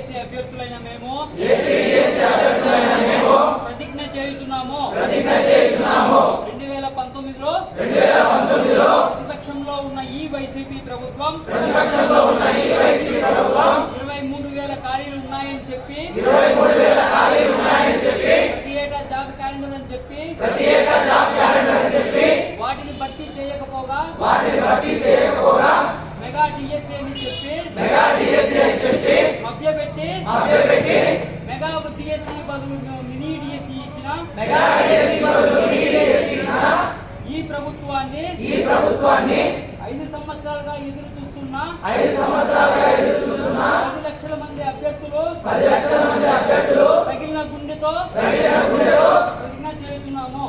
APDSC అభ్యర్థులైన మేము ప్రతిజ్ఞ చేయుచున్నాము 2019లో ప్రతిపక్షంలో ఉన్న ఈ వైసీపీ ప్రభుత్వం 23,000 ఖాళీలు ఉన్నాయని చెప్పి ప్రతి ఏటా జాబ్ క్యాలెండర్ అని చెప్పి వాటిని భర్తీ చేయకపోగా మెగా డిఎస్సీ అని చెప్పి మభ్యపెట్టి మెగా డిఎస్సీ బదులు మినీ డిఎస్సీ ఇచ్చిన ఈ ప్రభుత్వాన్ని 5 సంవత్సరాలుగా ఎదురు చూస్తున్న 10 లక్షల మంది అభ్యర్థులు తగిలిన గుండెతో ప్రతిజ్ఞ చేస్తున్నాము